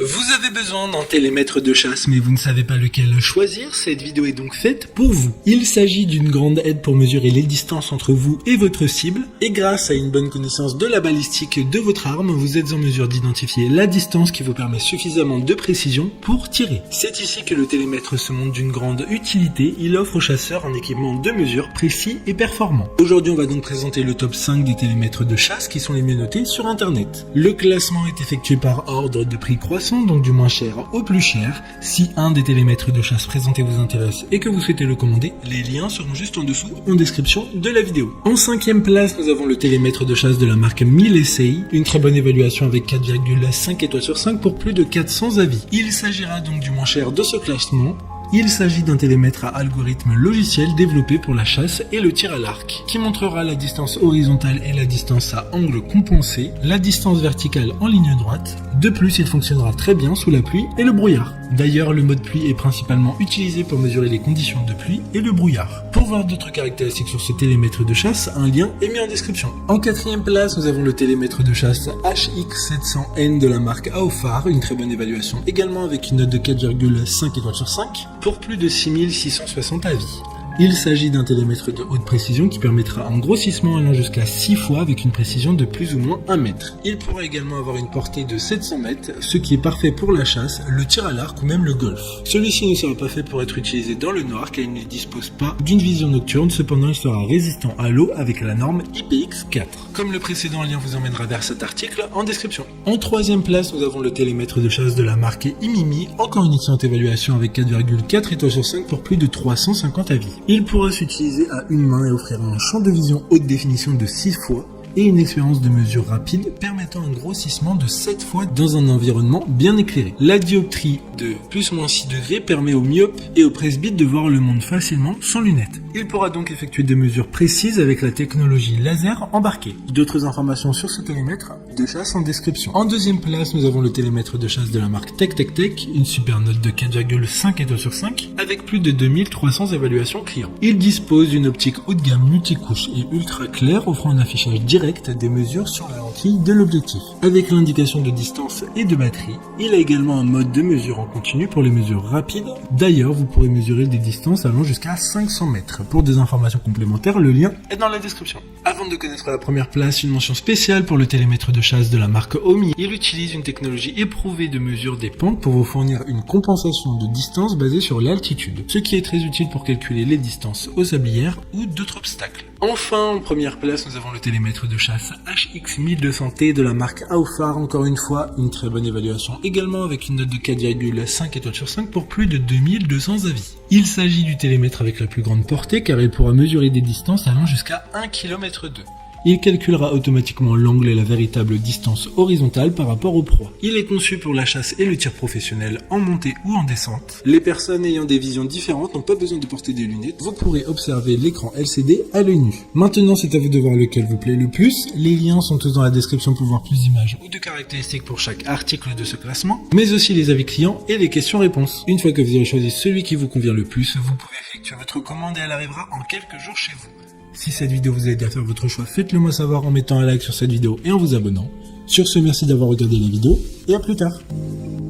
Vous avez besoin d'un télémètre de chasse mais vous ne savez pas lequel choisir, cette vidéo est donc faite pour vous. Il s'agit d'une grande aide pour mesurer les distances entre vous et votre cible, et grâce à une bonne connaissance de la balistique de votre arme, vous êtes en mesure d'identifier la distance qui vous permet suffisamment de précision pour tirer. C'est ici que le télémètre se montre d'une grande utilité, il offre aux chasseurs un équipement de mesure précis et performant. Aujourd'hui on va donc présenter le top 5 des télémètres de chasse qui sont les mieux notés sur internet. Le classement est effectué par ordre de prix croissant, donc du moins cher au plus cher. Si un des télémètres de chasse présentés vous intéresse et que vous souhaitez le commander, les liens seront juste en dessous en description de la vidéo. En 5e place, nous avons le télémètre de chasse de la marque Milesei, une très bonne évaluation avec 4,5 étoiles sur 5 pour plus de 400 avis. Il s'agira donc du moins cher de ce classement. Il s'agit d'un télémètre à algorithme logiciel développé pour la chasse et le tir à l'arc, qui montrera la distance horizontale et la distance à angle compensé, la distance verticale en ligne droite. De plus, il fonctionnera très bien sous la pluie et le brouillard. D'ailleurs, le mode pluie est principalement utilisé pour mesurer les conditions de pluie et le brouillard. Pour voir d'autres caractéristiques sur ce télémètre de chasse, un lien est mis en description. En 4e place, nous avons le télémètre de chasse HX700N de la marque Aofar, une très bonne évaluation également avec une note de 4,5 étoiles sur 5. Pour plus de 6660 avis. Il s'agit d'un télémètre de haute précision qui permettra un grossissement allant jusqu'à 6 fois avec une précision de plus ou moins 1 mètre. Il pourra également avoir une portée de 700 mètres, ce qui est parfait pour la chasse, le tir à l'arc ou même le golf. Celui-ci ne sera pas fait pour être utilisé dans le noir car il ne dispose pas d'une vision nocturne, cependant il sera résistant à l'eau avec la norme IPX4. Comme le précédent, lien vous emmènera vers cet article en description. En 3e place, nous avons le télémètre de chasse de la marque Imimi, encore une excellente évaluation avec 4,4 étoiles sur 5 pour plus de 350 avis. Il pourra s'utiliser à une main et offrir un champ de vision haute définition de 6 fois et une expérience de mesure rapide permettant un grossissement de 7 fois dans un environnement bien éclairé. La dioptrie de +/- 6 degrés permet aux myopes et aux presbytes de voir le monde facilement sans lunettes. Il pourra donc effectuer des mesures précises avec la technologie laser embarquée. D'autres informations sur ce télémètre de chasse en description. En 2e place, nous avons le télémètre de chasse de la marque TechTechTech, une super note de 4,5 étoiles sur 5 avec plus de 2300 évaluations clients. Il dispose d'une optique haut de gamme multicouche et ultra claire offrant un affichage direct des mesures sur la lentille de l'objectif. Avec l'indication de distance et de batterie, il a également un mode de mesure en continu pour les mesures rapides. D'ailleurs, vous pourrez mesurer des distances allant jusqu'à 500 mètres. Pour des informations complémentaires, le lien est dans la description. Avant de connaître la première place, une mention spéciale pour le télémètre de chasse de la marque Omi. Il utilise une technologie éprouvée de mesure des pentes pour vous fournir une compensation de distance basée sur l'altitude, ce qui est très utile pour calculer les distances aux sablières ou d'autres obstacles. Enfin, en première place, nous avons le télémètre de chasse HX1200T de la marque Aofar, encore une fois, une très bonne évaluation également avec une note de 4,5 étoiles sur 5 pour plus de 2200 avis. Il s'agit du télémètre avec la plus grande portée car il pourra mesurer des distances allant jusqu'à 1 km 2. Il calculera automatiquement l'angle et la véritable distance horizontale par rapport aux proies. Il est conçu pour la chasse et le tir professionnel en montée ou en descente. Les personnes ayant des visions différentes n'ont pas besoin de porter des lunettes. Vous pourrez observer l'écran LCD à l'œil nu. Maintenant, c'est à vous de voir lequel vous plaît le plus. Les liens sont tous dans la description pour voir plus d'images ou de caractéristiques pour chaque article de ce classement, mais aussi les avis clients et les questions-réponses. Une fois que vous aurez choisi celui qui vous convient le plus, vous pouvez effectuer votre commande et elle arrivera en quelques jours chez vous. Si cette vidéo vous a aidé à faire votre choix, faites-le moi savoir en mettant un like sur cette vidéo et en vous abonnant. Sur ce, merci d'avoir regardé la vidéo et à plus tard.